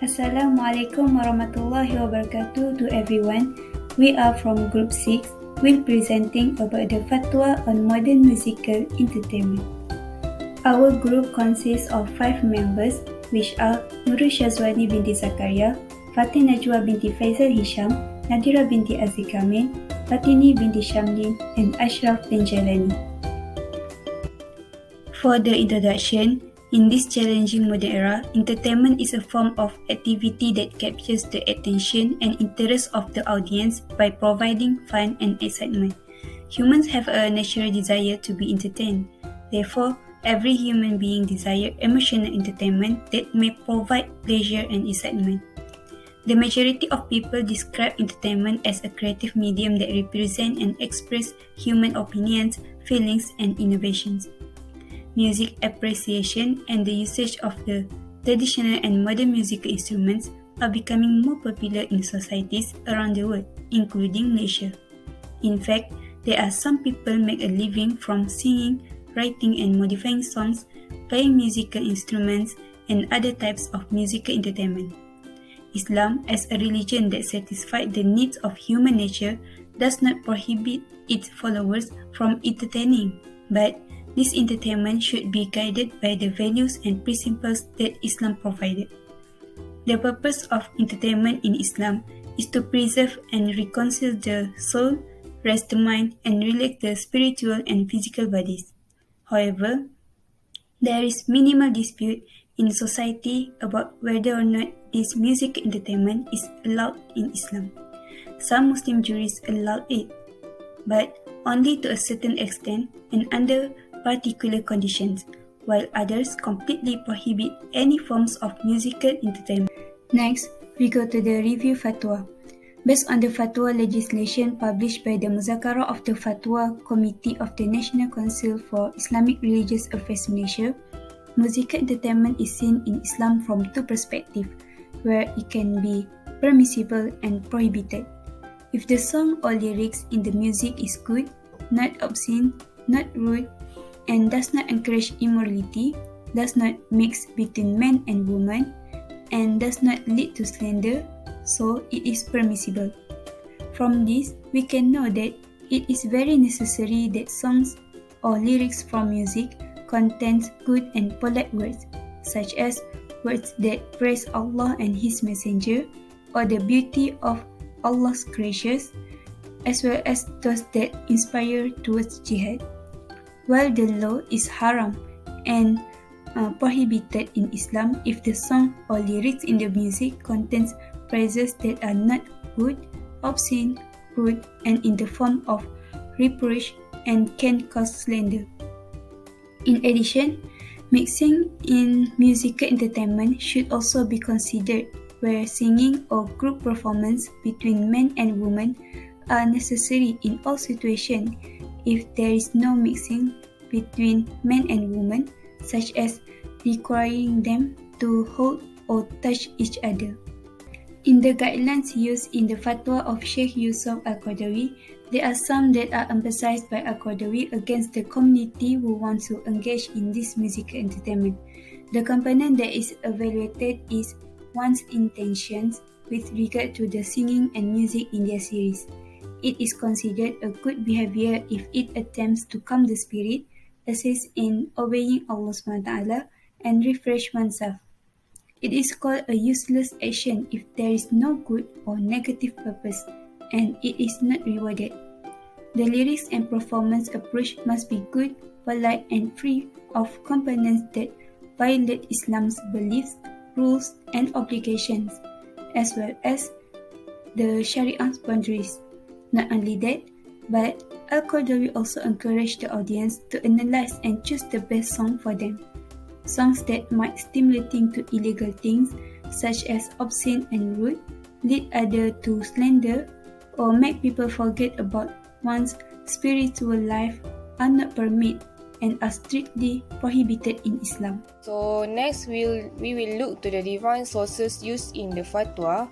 Assalamualaikum warahmatullahi wabarakatuh to everyone. We are from Group 6. We're presenting about the fatwa on modern musical entertainment. Our group consists of 5 members, which are Nurul Syazwani binti Zakaria, Fatih Najwa binti Faisal Hisham, Nadira binti Aziz Kamil, Fatini binti Shamlin, and Ashraf bin Jalani. For the introduction, in this challenging modern era, entertainment is a form of activity that captures the attention and interest of the audience by providing fun and excitement. Humans have a natural desire to be entertained. Therefore, every human being desires emotional entertainment that may provide pleasure and excitement. The majority of people describe entertainment as a creative medium that represents and expresses human opinions, feelings, and innovations. Music appreciation and the usage of the traditional and modern musical instruments are becoming more popular in societies around the world, including Malaysia. In fact, there are some people make a living from singing, writing and modifying songs, playing musical instruments, and other types of musical entertainment. Islam, as a religion that satisfies the needs of human nature, does not prohibit its followers from entertaining, but this entertainment should be guided by the values and principles that Islam provided. The purpose of entertainment in Islam is to preserve and reconcile the soul, rest the mind, and relax the spiritual and physical bodies. However, there is minimal dispute in society about whether or not this music entertainment is allowed in Islam. Some Muslim jurists allow it, but only to a certain extent and under particular conditions, while others completely prohibit any forms of musical entertainment. Next, we go to the review fatwa. Based on the fatwa legislation published by the Muzakarah of the Fatwa Committee of the National Council for Islamic Religious Affairs Malaysia, musical entertainment is seen in Islam from two perspectives, where it can be permissible and prohibited. If the song or lyrics in the music is good, not obscene, not rude, and does not encourage immorality, does not mix between men and women, and does not lead to slander, so it is permissible. From this, we can know that it is very necessary that songs or lyrics from music contain good and polite words, such as words that praise Allah and His Messenger, or the beauty of Allah's creatures, as well as those that inspire towards jihad. While the law is haram and prohibited in Islam if the song or lyrics in the music contains phrases that are not good, obscene, rude, and in the form of reproach and can cause slander. In addition, mixing in musical entertainment should also be considered, where singing or group performance between men and women are necessary in all situations if there is no mixing between men and women, such as requiring them to hold or touch each other. In the guidelines used in the fatwa of Sheikh Yusuf Al-Qadawi, there are some that are emphasized by Al-Qadawi against the community who want to engage in this musical entertainment. The component that is evaluated is one's intentions with regard to the singing and music in their series. It is considered a good behavior if it attempts to calm the spirit, assist in obeying Allah SWT, and refresh oneself. It is called a useless action if there is no good or negative purpose, and it is not rewarded. The lyrics and performance approach must be good, polite, and free of components that violate Islam's beliefs, rules, and obligations, as well as the Shariah's boundaries. Not only that, but Al-Qadawi also encouraged the audience to analyze and choose the best song for them. Songs that might stimulating to illegal things, such as obscene and rude, lead others to slander, or make people forget about one's spiritual life are not permitted and are strictly prohibited in Islam. So next we will look to the divine sources used in the fatwa.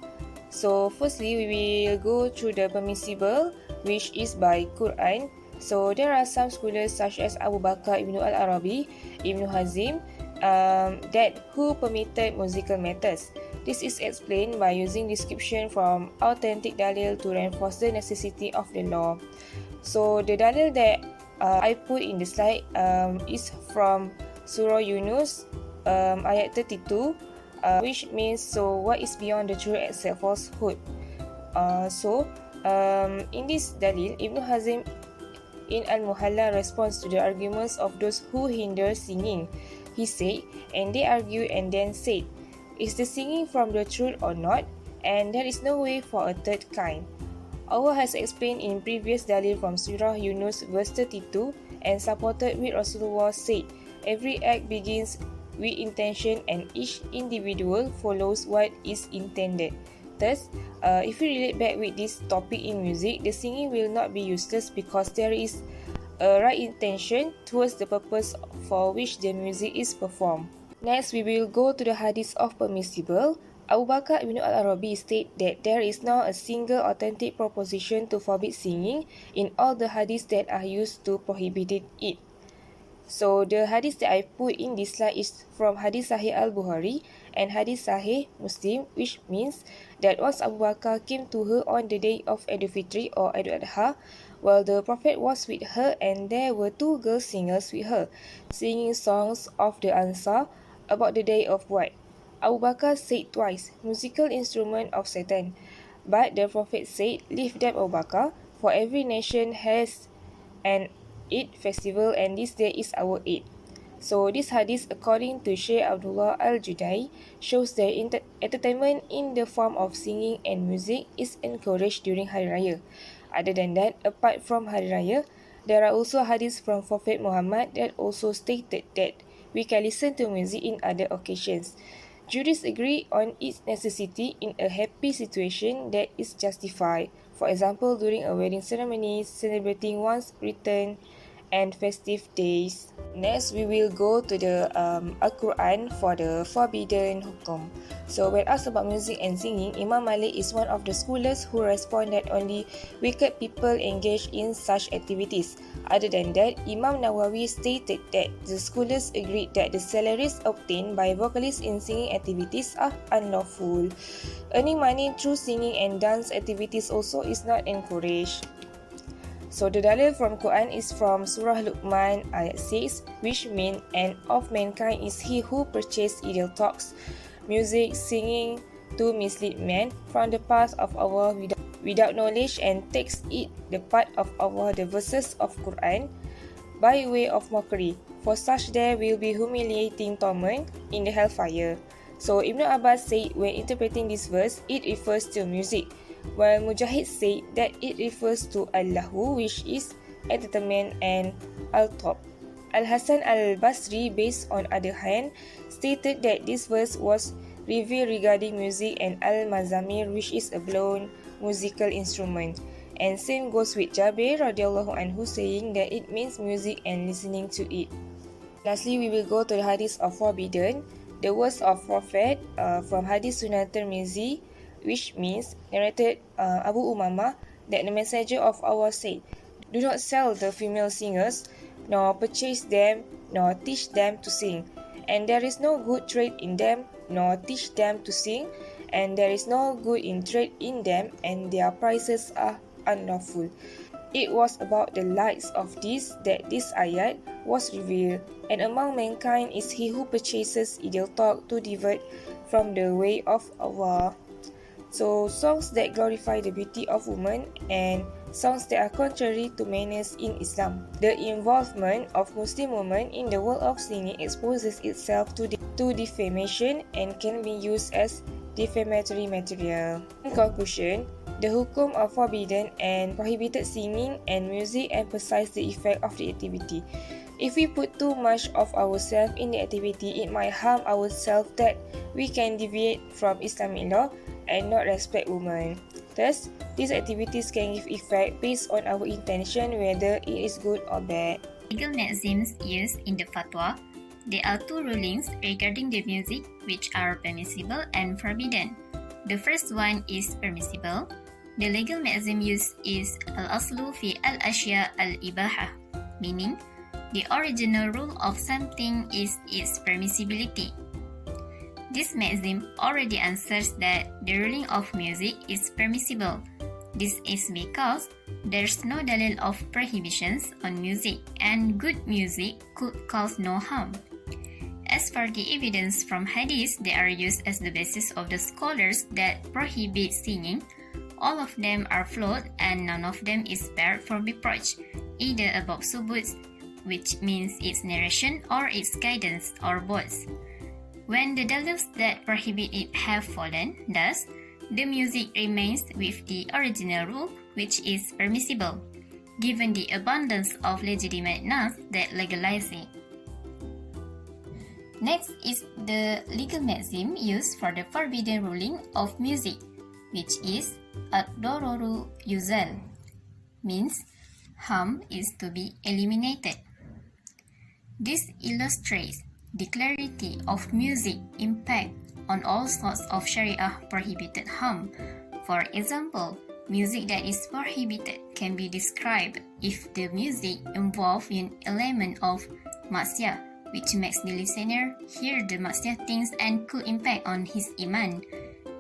So firstly, we will go through the permissible, which is by Quran. So there are some scholars such as Abu Bakar Ibn Al-Arabi, Ibn Hazim, that who permitted musical matters. This is explained by using description from authentic dalil to reinforce the necessity of the law. So the dalil that I put in the slide is from Surah Yunus ayat 32, which means, so what is beyond the truth except falsehood. In this dalil, Ibn Hazm in Al-Muhalla responds to the arguments of those who hinder singing. He said, and they argued and then said, is the singing from the truth or not? And there is no way for a third kind. Allah has explained in previous dalil from Surah Yunus verse 32 and supported with Rasulullah said, every act begins with intention and each individual follows what is intended. Thus, if we relate back with this topic in music, the singing will not be useless because there is a right intention towards the purpose for which the music is performed. Next, we will go to the hadith of permissible. Abu Bakr ibn al-Arabi stated that there is now a single authentic proposition to forbid singing in all the hadiths that are used to prohibit it. So the hadith that I put in this slide is from Hadith Sahih Al-Bukhari and Hadith Sahih Muslim, which means that once Abu Bakr came to her on the day of Eid al-Fitr or Eid al-Adha, while the Prophet was with her and there were two girl singers with her, singing songs of the Ansar about the day of what? Abu Bakr said twice, musical instrument of Satan. But the Prophet said, leave them Abu Bakr, for every nation has an Eid festival and this day is our Eid. So this hadith, according to Sheikh Abdullah Al-Judai, shows that entertainment in the form of singing and music is encouraged during Hari Raya. Other than that, apart from Hari Raya, there are also hadiths from Prophet Muhammad that also stated that we can listen to music in other occasions. Jurists agree on its necessity in a happy situation that is justified. For example, during a wedding ceremony, celebrating one's return, and festive days. Next, we will go to the Al-Quran for the forbidden hukum. So when asked about music and singing, Imam Malik is one of the scholars who respond that only wicked people engage in such activities. Other than that, Imam Nawawi stated that the scholars agreed that the salaries obtained by vocalists in singing activities are unlawful. Earning money through singing and dance activities also is not encouraged. So the dalil from Quran is from Surah Luqman ayat 6, which means, and of mankind is he who purchased idle talks, music, singing to mislead men from the path of Allah without knowledge and takes it the part of Allah, the verses of Quran, by way of mockery. For such there will be humiliating torment in the hellfire. So Ibn Abbas said when interpreting this verse, it refers to music, while Mujahid said that it refers to Allahu, which is entertainment, and Al-Top. Al-Hasan al-Basri, based on other hand, stated that this verse was revealed regarding music and Al-Mazamir, which is a blown musical instrument. And same goes with Jabir radiallahu anhu, saying that it means music and listening to it. Lastly, we will go to the hadith of forbidden. The words of Prophet from Hadith Sunan Tirmizi, which means, narrated Abu Umamah, that the messenger of Allah said, do not sell the female singers, nor purchase them, nor teach them to sing. And there is no good trade in them, nor teach them to sing. And there is no good in trade in them, and their prices are unlawful. It was about the likes of this that this ayat was revealed. And among mankind is he who purchases idle talk to divert from the way of Allah. So songs that glorify the beauty of women and songs that are contrary to manners in Islam. The involvement of Muslim women in the world of singing exposes itself to defamation and can be used as defamatory material. In conclusion, the hukum of forbidden and prohibited singing and music emphasize the effect of the activity. If we put too much of ourselves in the activity, it might harm ourselves that we can deviate from Islamic law and not respect women. Thus, these activities can give effect based on our intention whether it is good or bad. Legal maxims used in the fatwa. There are two rulings regarding the music which are permissible and forbidden. The first one is permissible. The legal maxim used is al-aslu fi al-ashya al-ibaha, meaning the original rule of something is its permissibility. This maxim already answers that the ruling of music is permissible. This is because there's no dalil of prohibitions on music, and good music could cause no harm. As for the evidence from hadith, they are used as the basis of the scholars that prohibit singing. All of them are flawed and none of them is spared for reproach, either about subuts, which means its narration, or its guidance, or both. When the dalils that prohibit it have fallen, thus, the music remains with the original rule, which is permissible, given the abundance of legitimate nas that legalize it. Next is the legal maxim used for the forbidden ruling of music, which is ad-dororu yuzal, means harm is to be eliminated. This illustrates the clarity of music impact on all sorts of Sharia prohibited harm. For example, music that is prohibited can be described if the music involves an element of maksiyah, which makes the listener hear the maksiyah things and could impact on his iman.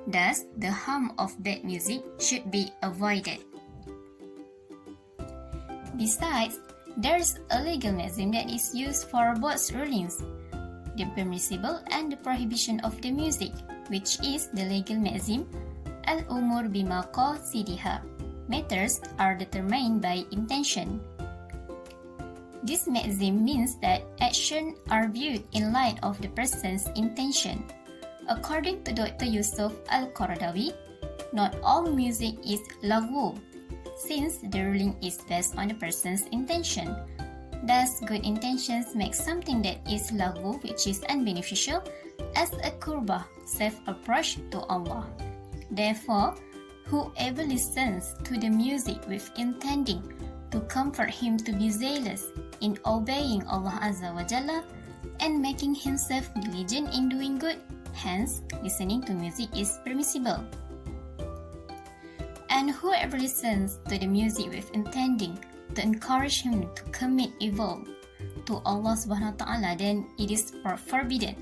Thus, the harm of bad music should be avoided. Besides, there's a legal maxim that is used for both rulings, the permissible and the prohibition of the music, which is the legal maxim al-umur bima qasidiha. Matters are determined by intention. This maxim means that actions are viewed in light of the person's intention. According to Dr. Yusuf Al-Qaradawi, not all music is laghu, since the ruling is based on the person's intention. Thus, good intentions make something that is laghu, which is unbeneficial, as a qurbah, safe approach to Allah. Therefore, whoever listens to the music with intending to comfort him to be zealous in obeying Allah Azza wa Jalla and making himself diligent in doing good, hence, listening to music is permissible. And whoever listens to the music with intending to encourage him to commit evil to Allah subhanahu wa ta'ala, then it is forbidden.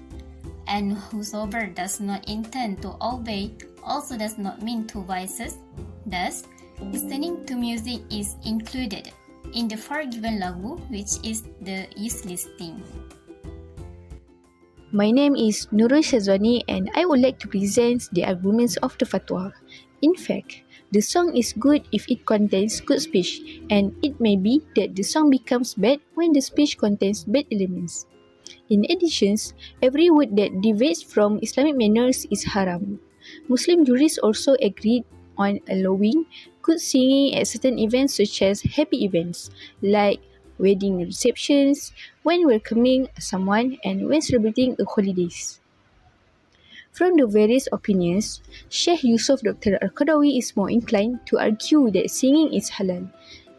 And whosoever does not intend to obey also does not mean to vices. Thus, listening to music is included in the forgiven laghu, which is the useless thing. My name is Nurul Shazwani and I would like to present the arguments of the fatwa. In fact, the song is good if it contains good speech, and it may be that the song becomes bad when the speech contains bad elements. In addition, every word that deviates from Islamic manners is haram. Muslim jurists also agreed on allowing good singing at certain events such as happy events, like wedding receptions, when welcoming someone, and when celebrating a holidays. From the various opinions, Sheikh Yusuf Dr. Al-Qadawi is more inclined to argue that singing is halal.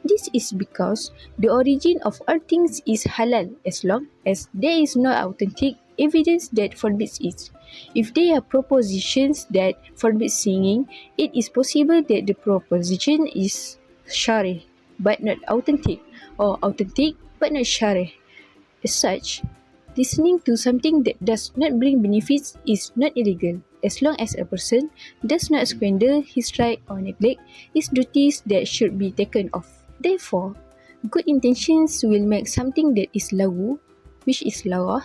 This is because the origin of all things is halal as long as there is no authentic evidence that forbids it. If there are propositions that forbid singing, it is possible that the proposition is shari but not authentic, or authentic but not shari. As such, listening to something that does not bring benefits is not illegal, as long as a person does not squander his right or neglect his duties that should be taken off. Therefore, good intentions will make something that is laghu, which is lawah,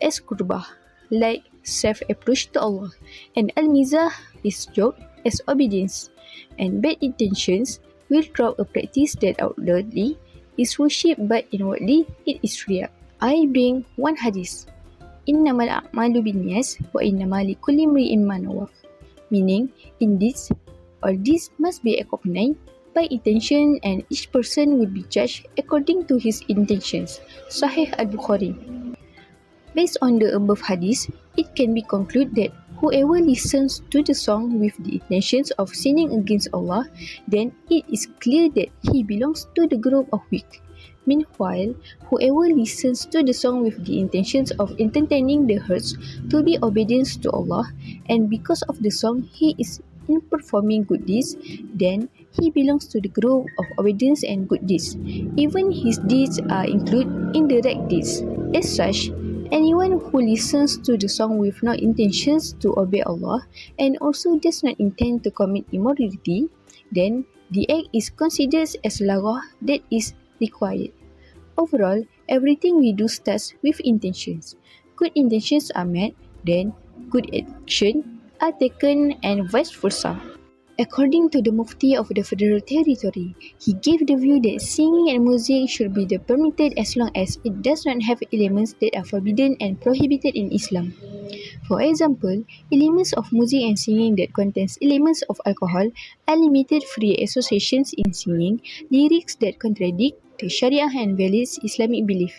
as qurbah, like safe approach to Allah, and al-mizah is joke as obedience, and bad intentions will drop a practice that outwardly is worship but inwardly it is riya. I bring one hadith, innamal a'malu binniyas wa innamal likulli imri'in ma nawa, meaning indeed all this must be accompanied by intention and each person will be judged according to his intentions. Sahih al-Bukhari. Based on the above hadith, it can be concluded that whoever listens to the song with the intentions of sinning against Allah, then it is clear that he belongs to the group of weak. Meanwhile, whoever listens to the song with the intentions of entertaining the hearts to be obedience to Allah, and because of the song he is in performing good deeds, then he belongs to the group of obedience and good deeds. Even his deeds are included in the right deeds. As such, Anyone who listens to the song with no intentions to obey Allah and also does not intend to commit immorality, then the act is considered as lagah that is required. Overall, everything we do starts with intentions. Good intentions are met, then good actions are taken and vice versa. According to the Mufti of the Federal Territory, he gave the view that singing and music should be permitted as long as it does not have elements that are forbidden and prohibited in Islam. For example, elements of music and singing that contains elements of alcohol, unlimited free associations in singing, lyrics that contradict the Sharia and violates Islamic belief.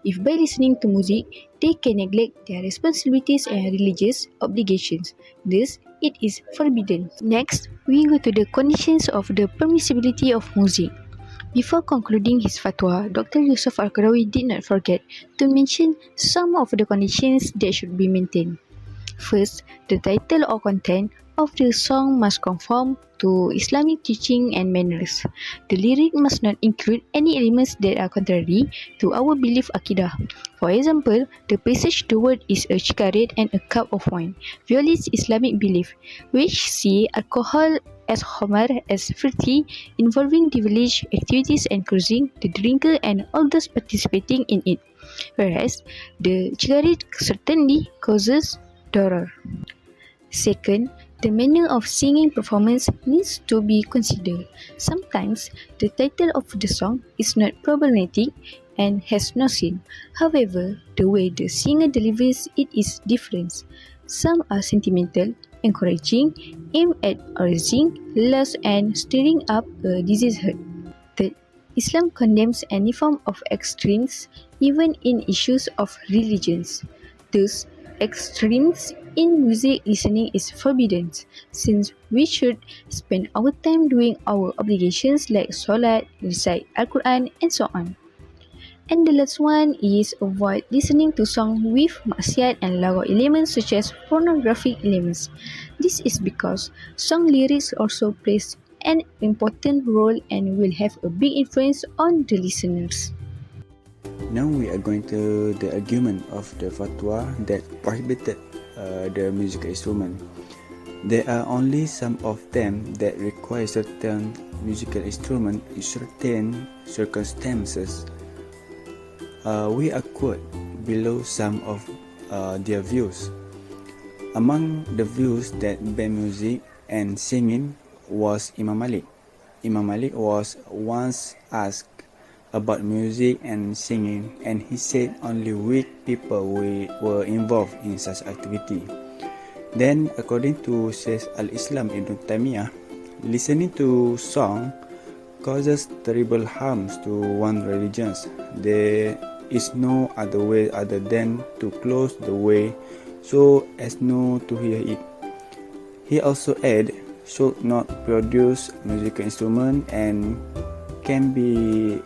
If by listening to music, they can neglect their responsibilities and religious obligations, thus it is forbidden. Next, we go to the conditions of the permissibility of music. Before concluding his fatwa, Dr. Yusuf Al-Qarawi did not forget to mention some of the conditions that should be maintained. First, the title or content of the song must conform to Islamic teaching and manners. The lyric must not include any elements that are contrary to our belief akidah. For example, the passage "the word is a cigarette and a cup of wine" violates Islamic belief, which see alcohol as khamar as filthy, involving devilish activities and cursing the drinker and all those participating in it, whereas the cigarette certainly causes darar. Second, the manner of singing performance needs to be considered. Sometimes, the title of the song is not problematic and has no sin. However, the way the singer delivers it is different. Some are sentimental, encouraging, aimed at arousing, lust and stirring up a diseased heart. Third, Islam condemns any form of extremes, even in issues of religions. Thus, extremes in music listening is forbidden, since we should spend our time doing our obligations like solat, recite Al-Quran and so on. And the last one is avoid listening to songs with maksiat and lagu elements such as pornographic elements. This is because song lyrics also plays an important role and will have a big influence on the listeners. Now we are going to the argument of the fatwa that prohibited the musical instrument. There are only some of them that require certain musical instrument in certain circumstances. We are quote below some of their views. Among the views that ban music and singing was Imam Malik. Imam Malik was once asked about music and singing, and he said only weak people were involved in such activity. Then, according to Shaykh al-Islam Ibn Taymiyyah, listening to song causes terrible harms to one religion. There is no other way other than to close the way so as not to hear it. He also added, should not produce musical instrument and can be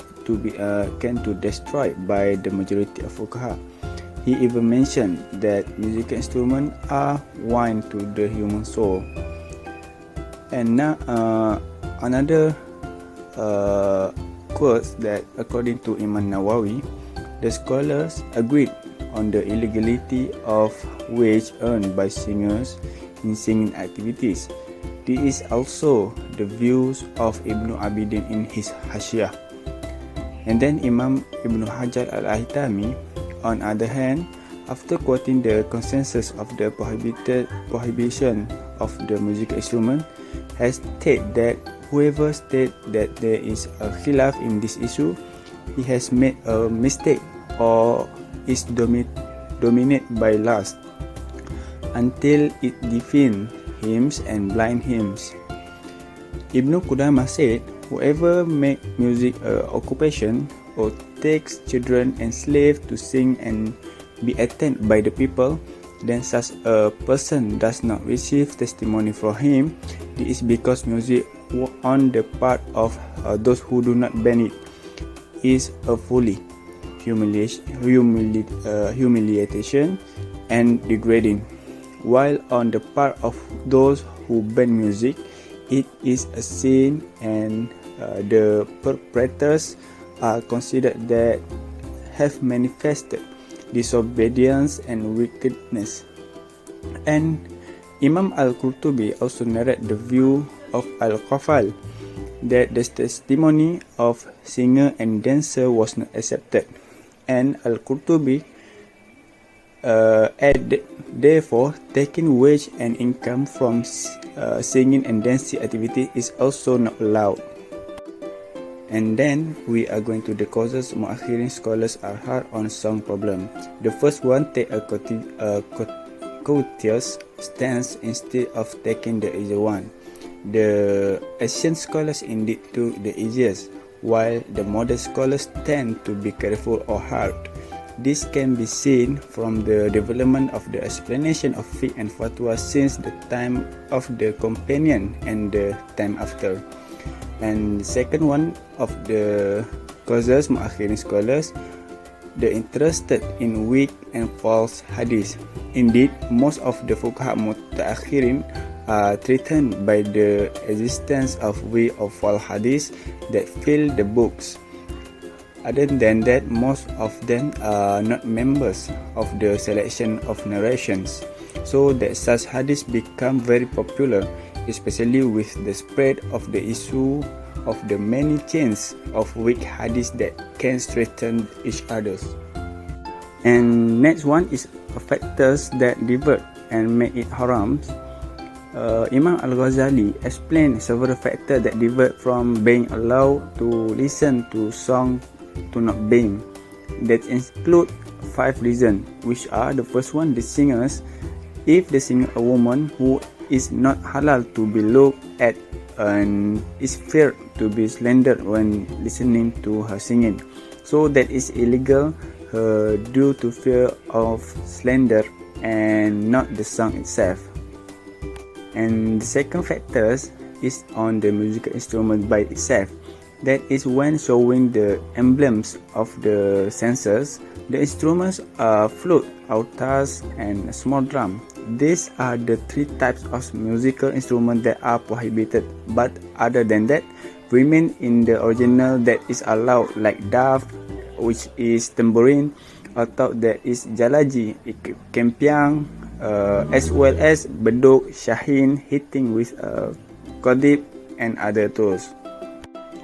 destroyed by the majority of fuqaha. He even mentioned that musical instruments are wine to the human soul. And now another quote that according to Imam Nawawi, the scholars agreed on the illegality of wage earned by singers in singing activities. This is also the views of Ibn Abidin in his Hashiyah. And then Imam Ibn Hajar al-Haytami, on other hand, after quoting the consensus of the prohibition of the musical instrument, has stated that whoever states that there is a khilaf in this issue, he has made a mistake or is dominated by lust until it defines hymns and blind hymns. Ibn Qudamah said, whoever makes music an occupation or takes children and slaves to sing and be attended by the people, then such a person does not receive testimony from him. This is because music on the part of those who do not ban it is a folly, humiliation and degrading, while on the part of those who ban music, it is a sin and the perpetrators are considered that have manifested disobedience, and wickedness. And Imam al-Qurtubi also narrated the view of al-Qafal that the testimony of singer and dancer was not accepted, and al-Qurtubi added, therefore, taking wage and income from singing and dancing activity is also not allowed. And then we are going to the causes Muakhirin scholars are hard on song problem. The first one take a courteous stance instead of taking the easy one. The ancient scholars indeed took the easiest, while the modern scholars tend to be careful or hard. This can be seen from the development of the explanation of fiqh and fatwa since the time of the companion and the time after. And the second one of the causes Muakhirin scholars, the interested in weak and false hadith. Indeed, most of the fuqaha mutaakhirin are threatened by the existence of weak or false hadith that fill the books. Other than that, most of them are not members of the selection of narrations, so that such hadiths become very popular, especially with the spread of the issue of the many chains of weak hadiths that can strengthen each others. And next one is factors that divert and make it haram. Imam Al-Ghazali explained several factors that divert from being allowed to listen to song to not being. That include 5 reasons, which are: the first one, the singers. If the singer a woman who is not halal to be looked at and is feared to be slandered when listening to her singing, so that is illegal due to fear of slander and not the song itself. And the second factor is on the musical instrument by itself. That is when showing the emblems of the senses. The instruments are flute, autas, and a small drum. These are the 3 types of musical instruments that are prohibited, but other than that, remain in the original that is allowed, like daf, which is tambourine, atau that is jalaji, kempiang, as well as beduk, shahin, hitting with qadib, and other tools.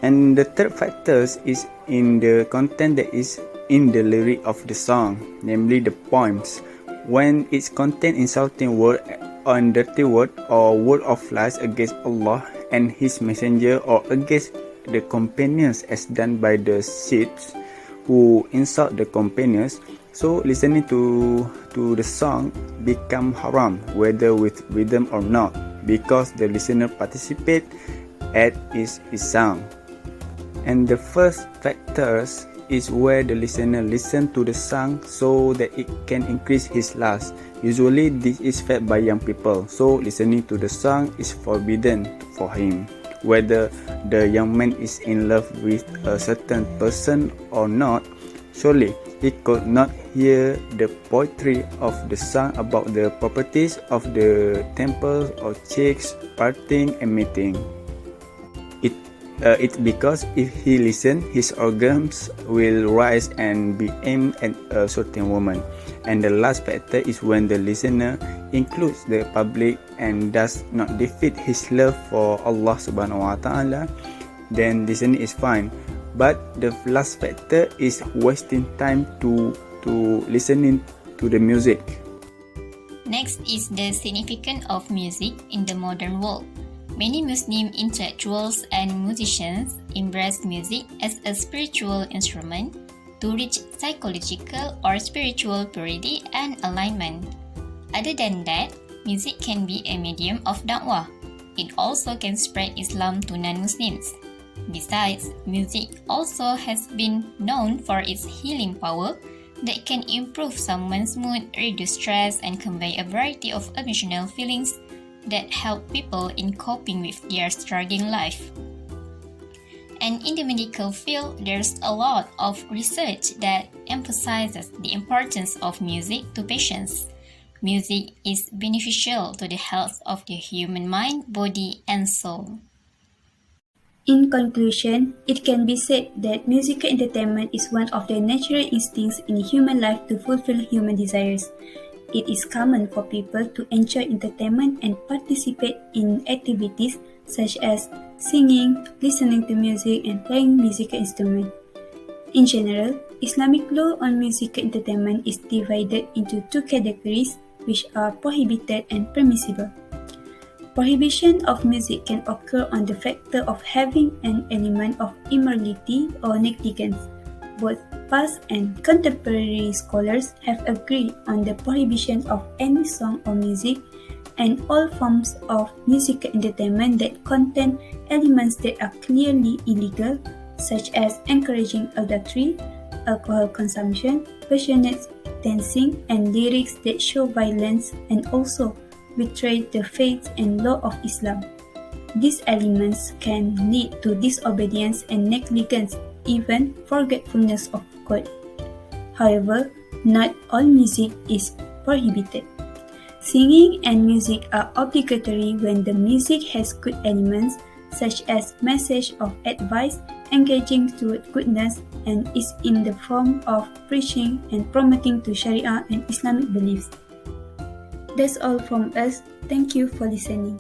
And the third factor is in the content that is in the lyric of the song, namely the poems. When its content insulting word or dirty word or word of lies against Allah and His Messenger, or against the companions as done by the Shiites who insult the companions, so listening to the song become haram, whether with rhythm or not, because the listener participate at its sound. And the first factors is where the listener listen to the song so that it can increase his lust. Usually this is fed by young people, so listening to the song is forbidden for him. Whether the young man is in love with a certain person or not, surely he could not hear the poetry of the song about the properties of the temples or chicks, parting and meeting. It's because if he listens, his organs will rise and be aimed at a certain woman. And the last factor is when the listener includes the public and does not defeat his love for Allah subhanahu wa ta'ala, then listening is fine. But the last factor is wasting time to listening to the music. Next is the significance of music in the modern world. Many Muslim intellectuals and musicians embrace music as a spiritual instrument to reach psychological or spiritual purity and alignment. Other than that, music can be a medium of da'wah. It also can spread Islam to non-Muslims. Besides, music also has been known for its healing power that can improve someone's mood, reduce stress, and convey a variety of emotional feelings that help people in coping with their struggling life. And in the medical field, there's a lot of research that emphasizes the importance of music to patients. Music is beneficial to the health of the human mind, body, and soul. In conclusion, it can be said that musical entertainment is one of the natural instincts in human life to fulfill human desires. It is common for people to enjoy entertainment and participate in activities such as singing, listening to music, and playing musical instruments. In general, Islamic law on musical entertainment is divided into two categories, which are prohibited and permissible. Prohibition of music can occur on the factor of having an element of immorality or negligence. Both past and contemporary scholars have agreed on the prohibition of any song or music and all forms of musical entertainment that contain elements that are clearly illegal, such as encouraging adultery, alcohol consumption, passionate dancing, and lyrics that show violence and also betray the faith and law of Islam. These elements can lead to disobedience and negligence, even forgetfulness of God. However, not all music is prohibited. Singing and music are obligatory when the music has good elements, such as message of advice, engaging toward goodness, and is in the form of preaching and promoting to Sharia and Islamic beliefs. That's all from us. Thank you for listening.